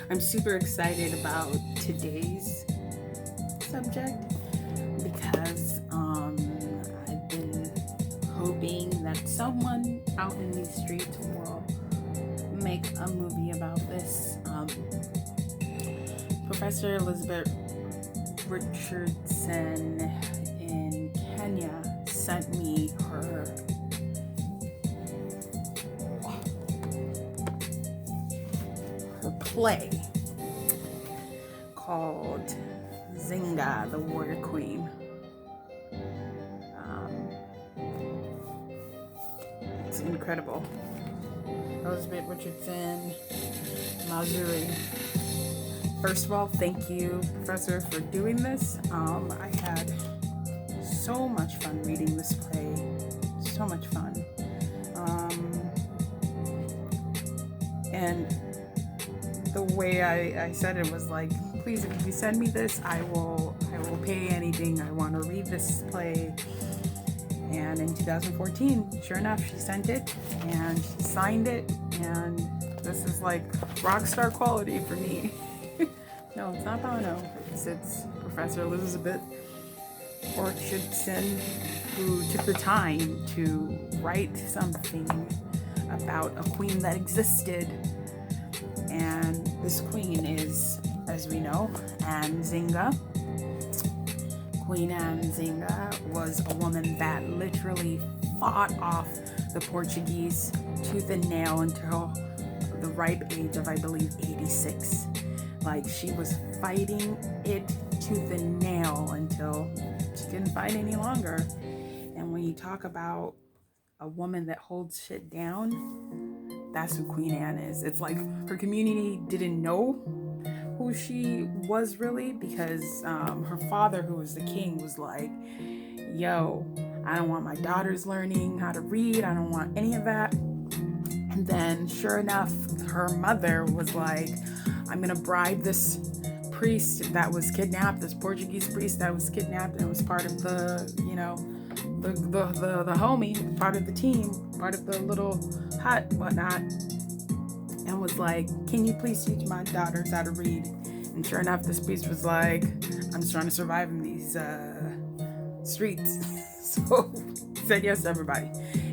I'm super excited about today's subject because I've been hoping that someone out in these streets will make a movie about this. Professor Elizabeth Richardson in Kenya sent me her play called Nzinga, the Warrior Queen. It's incredible. Elizabeth Richardson, Missouri. First of all, thank you, Professor, for doing this. I had so much fun reading this play. So much fun. And the way I said it was like, please, if you send me this, I will pay anything. I want to read this play. And in 2014, sure enough, she sent it and she signed it, and this is like rock star quality for me. No, it's not Bono. It's Professor Elizabeth Richardson, who took the time to write something about a queen that existed. And this queen is, as we know, Nzinga. Queen Nzinga was a woman that literally fought off the Portuguese tooth and nail until the ripe age of, I believe, 86. Like, she was fighting it tooth and nail until she couldn't fight any longer. And when you talk about a woman that holds shit down, that's who Queen Anne is. It's like her community didn't know who she was really, because her father, who was the king, was like, yo, I don't want my daughters learning how to read. I don't want any of that. And then sure enough, her mother was like, I'm gonna bribe this priest that was kidnapped, this Portuguese priest that was kidnapped and was part of the, you know, the homie, part of the team, part of the little hut, whatnot, and was like, can you please teach my daughters how to read? And sure enough, this priest was like, I'm just trying to survive in these streets. So he said yes to everybody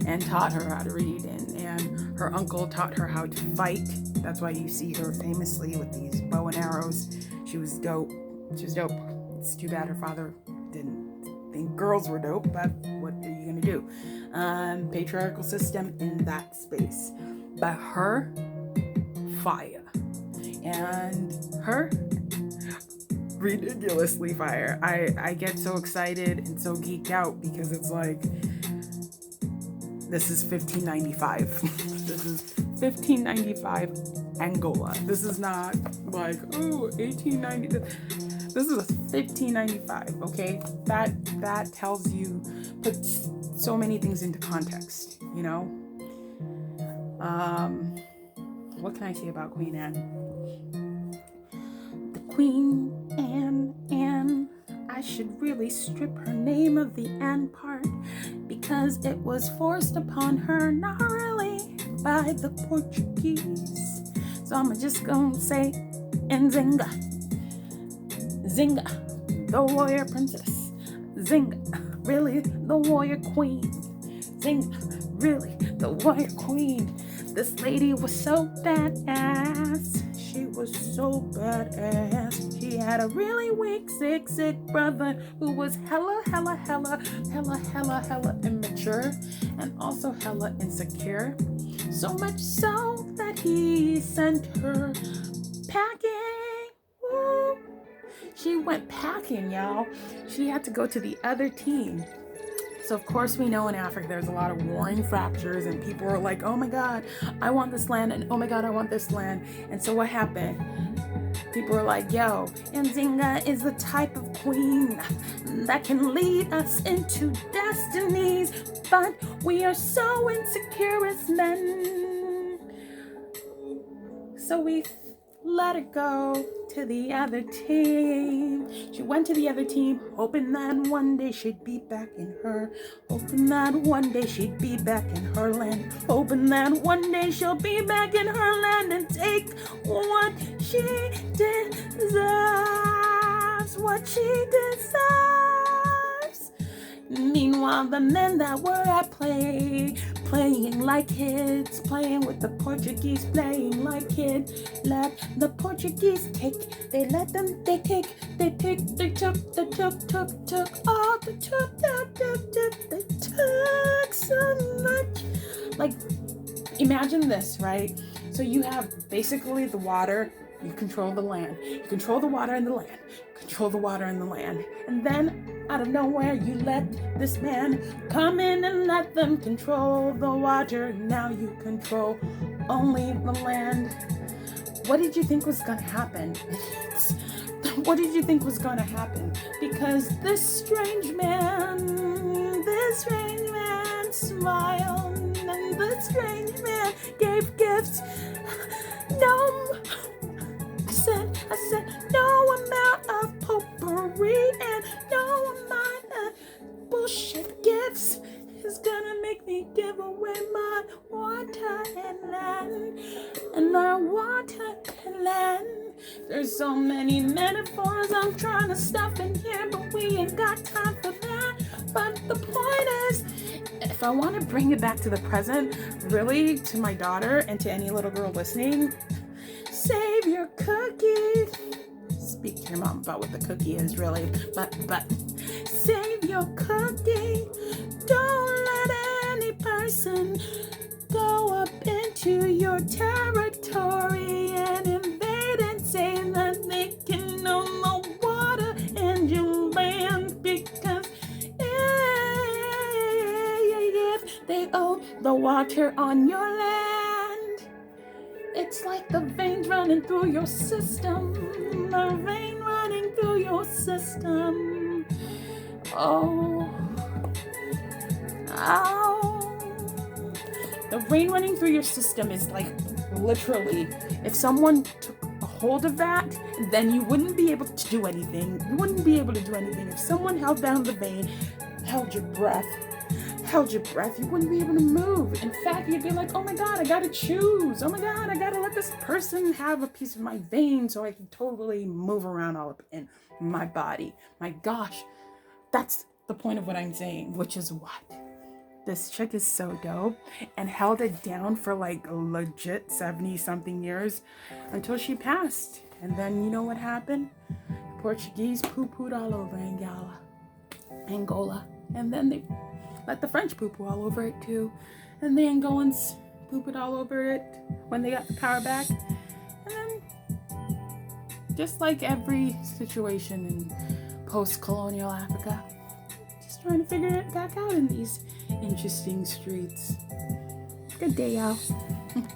and taught her how to read, and her uncle taught her how to fight. That's why you see her famously with these bow and arrows. She was dope. It's too bad her father didn't think girls were dope, but what are you gonna do? Patriarchal system in that space. But her, fire. And her, ridiculously fire. I get so excited and so geeked out because it's like, this is 1595. This is 1595 Angola. This is not like, oh, 1890. This is 1595, okay? That tells you, puts so many things into context, you know? What can I say about Queen Anne? The Queen Anne, I should really strip her name of the Anne part, because it was forced upon her, not really by the Portuguese. So I'm just gonna say Nzinga, the warrior princess. Nzinga, really the warrior queen. Nzinga, really the warrior queen. This lady was so badass. She was so badass. She had a really weak, sick brother who was hella immature and also hella insecure. So much so that he sent her packing. Woo. She went packing, y'all. She had to go to the other team. So of course we know in Africa there's a lot of warring fractures, and people are like, oh my God, I want this land, and oh my God, I want this land. And so what happened? People are like, yo, Nzinga is the type of queen that can lead us into destinies, but we are so insecure as men. So we let her go to the other team. She went to the other team, hoping that one day she'd be back in her. Hoping that one day she'd be back in her land. Hoping that one day she'll be back in her land and take what she deserves. What she deserves. Meanwhile, the men that were at play, playing like kids, playing with the Portuguese, playing like kids, let the Portuguese take, they let them, they take, they took, they took, all the took, they took so much. Like, imagine this, right? So you have basically the water, you control the land, you control the water and the land, control the water and the land, and then out of nowhere you let this man come in and let them control the water. Now you control only the land. What did you think was gonna happen? What did you think was gonna happen? Because this strange man smiled, and this strange man gave gifts. No, I said, no amount of potpourri and no amount of bullshit gifts is gonna make me give away my water and land. And our water and land. There's so many metaphors I'm trying to stuff in here, but we ain't got time for that. But the point is, if I want to bring it back to the present, really, to my daughter and to any little girl listening, save your cookie. Speak to your mom about what the cookie is, really, but save your cookie. Don't let any person go up into your territory and invade and say that they can own the water and your land, because if they own the water on your land, it's like the veins running through your system. The vein running through your system. Oh. The vein running through your system is like literally, if someone took a hold of that, then you wouldn't be able to do anything. You wouldn't be able to do anything. If someone held down the vein, held your breath, you wouldn't be able to move. In fact, you'd be like, oh my God, I gotta choose. Oh my God, I gotta let this person have a piece of my vein so I can totally move around all up in my body. My gosh, that's the point of what I'm saying, which is what? This chick is so dope and held it down for like legit 70 something years until she passed. And then you know what happened? Portuguese poo-pooed all over Angola. And then they let the French poo-poo all over it too. And the Angolans poo-pooed all over it when they got the power back. And then, just like every situation in post-colonial Africa, just trying to figure it back out in these interesting streets. Good day, y'all.